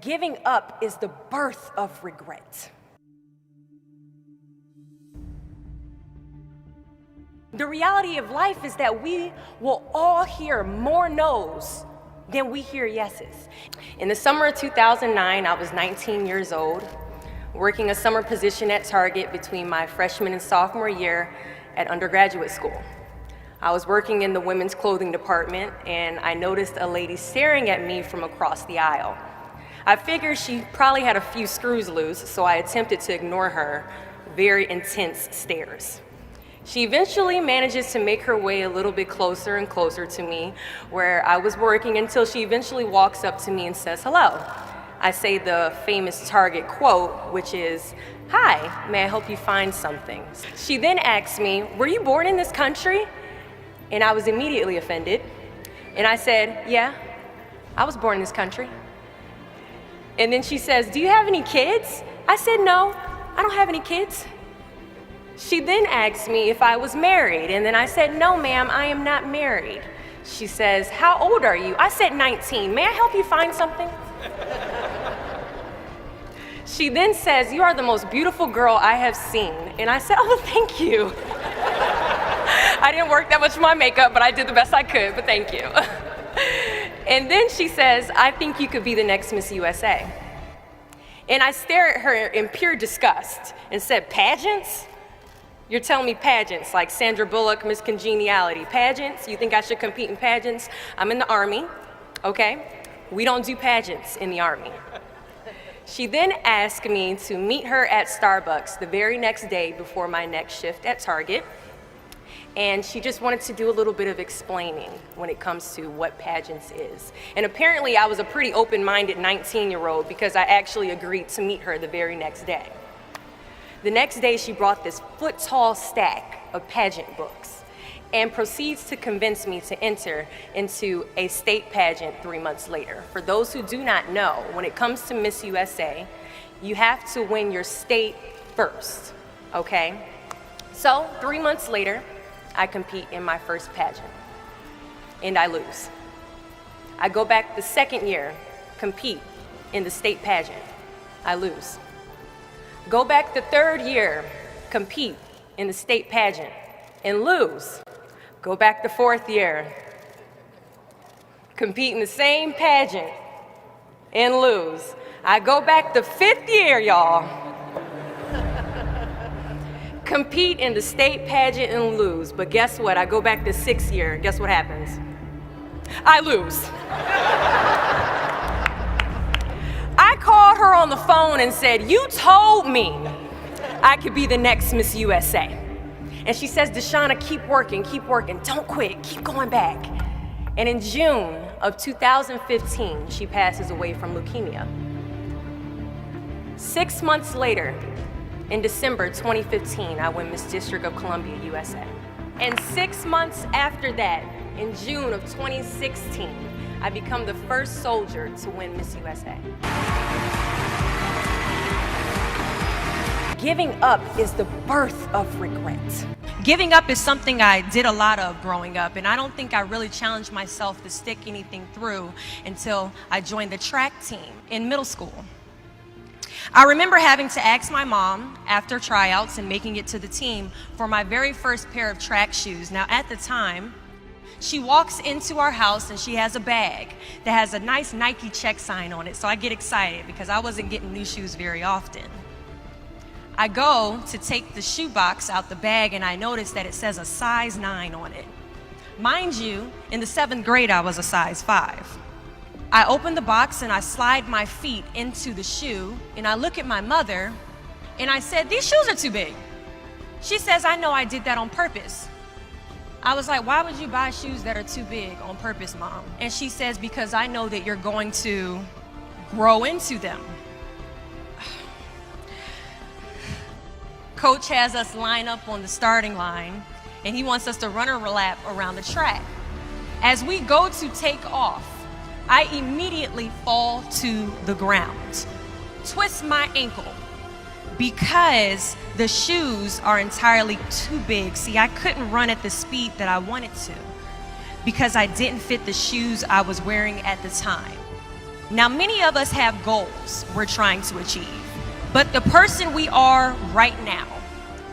Giving up is the birth of regret. The reality of life is that we will all hear more no's than we hear yeses. In the summer of 2009, I was 19 years old, working a summer position at Target between my freshman and sophomore year at undergraduate school. I was working in the women's clothing department, and I noticed a lady staring at me from across the aisle. I figured she probably had a few screws loose, so I attempted to ignore her very intense stares. She eventually manages to make her way a little bit closer and closer to me where I was working until she eventually walks up to me and says hello. I say the famous Target quote, which is, "Hi, may I help you find something?" She then asks me, "Were you born in this country?" And I was immediately offended. And I said, "Yeah, I was born in this country." And then she says, "Do you have any kids?" I said, "No, I don't have any kids." She then asked me if I was married, and then I said, "No, ma'am, I am not married." She says, "How old are you?" I said, 19. "May I help you find something?" She then says, "You are the most beautiful girl I have seen." And I said, "Oh, thank you." I didn't work that much for my makeup, but I did the best I could, but thank you. And then she says, "I think you could be the next Miss USA." And I stare at her in pure disgust and said, "Pageants? You're telling me pageants like Sandra Bullock, Miss Congeniality. Pageants? You think I should compete in pageants? I'm in the Army, okay? We don't do pageants in the Army." She then asked me to meet her at Starbucks the very next day before my next shift at Target. And she just wanted to do a little bit of explaining when it comes to what pageants is. And apparently I was a pretty open-minded 19-year-old because I actually agreed to meet her the very next day. The next day, she brought this foot-tall stack of pageant books and proceeds to convince me to enter into a state pageant 3 months later. For those who do not know, when it comes to Miss USA, you have to win your state first, okay? So 3 months later, I compete in my first pageant, and I lose. I go back the second year, compete in the state pageant, I lose. Go back the third year, compete in the state pageant, and lose. Go back the fourth year, compete in the same pageant, and lose. I go back the fifth year, y'all, compete in the state pageant and lose. But guess what? I go back the sixth year, guess what happens? I lose. I called her on the phone and said, "You told me I could be the next Miss USA." And she says, "Deshauna, keep working, don't quit, keep going back." And in June of 2015, she passes away from leukemia. 6 months later, in December 2015, I win Miss District of Columbia, USA. And 6 months after that, in June of 2016, I become the first soldier to win Miss USA. Giving up is the birth of regret. Giving up is something I did a lot of growing up, and I don't think I really challenged myself to stick anything through until I joined the track team in middle school. I remember having to ask my mom after tryouts and making it to the team for my very first pair of track shoes. Now at the time, she walks into our house and she has a bag that has a nice Nike check sign on it, so I get excited because I wasn't getting new shoes very often. I go to take the shoe box out the bag and I notice that it says a size 9 on it. Mind you, in the 7th grade I was a size 5. I open the box and I slide my feet into the shoe and I look at my mother and I said, "These shoes are too big." She says, "I know I did that on purpose." I was like, "Why would you buy shoes that are too big on purpose, Mom?" And she says, "Because I know that you're going to grow into them." Coach has us line up on the starting line and he wants us to run a lap around the track. As we go to take off, I immediately fall to the ground, twist my ankle because the shoes are entirely too big. See, I couldn't run at the speed that I wanted to because I didn't fit the shoes I was wearing at the time. Now, many of us have goals we're trying to achieve, but the person we are right now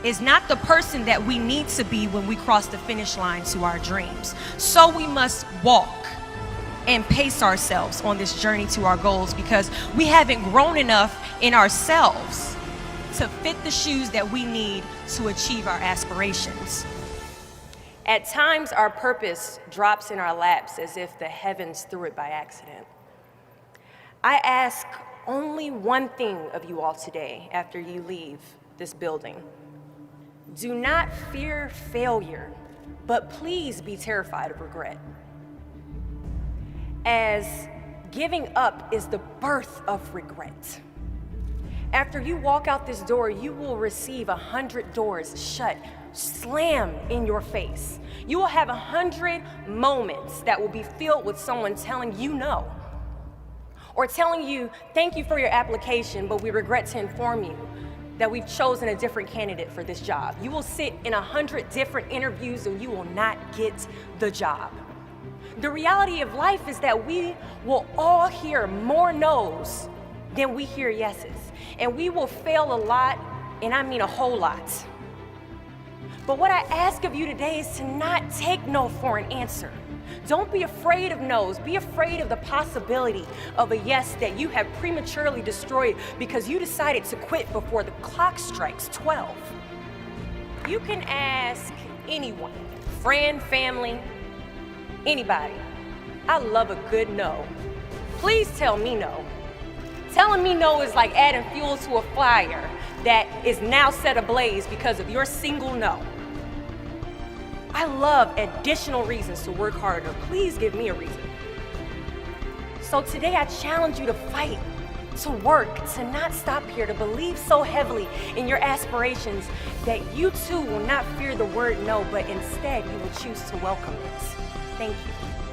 is not the person that we need to be when we cross the finish line to our dreams. So we must walk and pace ourselves on this journey to our goals, because we haven't grown enough in ourselves to fit the shoes that we need to achieve our aspirations. At times, our purpose drops in our laps as if the heavens threw it by accident. I ask only one thing of you all today after you leave this building. Do not fear failure, but please be terrified of regret. As giving up is the birth of regret. After you walk out this door, you will receive 100 doors shut, slam in your face. You will have 100 moments that will be filled with someone telling you no, or telling you, thank you for your application, but we regret to inform you that we've chosen a different candidate for this job. You will sit in 100 different interviews and you will not get the job. The reality of life is that we will all hear more no's than we hear yeses. And we will fail a lot, and I mean a whole lot. But what I ask of you today is to not take no for an answer. Don't be afraid of no's. Be afraid of the possibility of a yes that you have prematurely destroyed because you decided to quit before the clock strikes 12. You can ask anyone, friend, family, anybody. I love a good no. Please tell me no. Telling me no is like adding fuel to a fire that is now set ablaze because of your single no. I love additional reasons to work harder. Please give me a reason. So today I challenge you to fight, to work, to not stop here, to believe so heavily in your aspirations that you too will not fear the word no, but instead you will choose to welcome it. Thank you.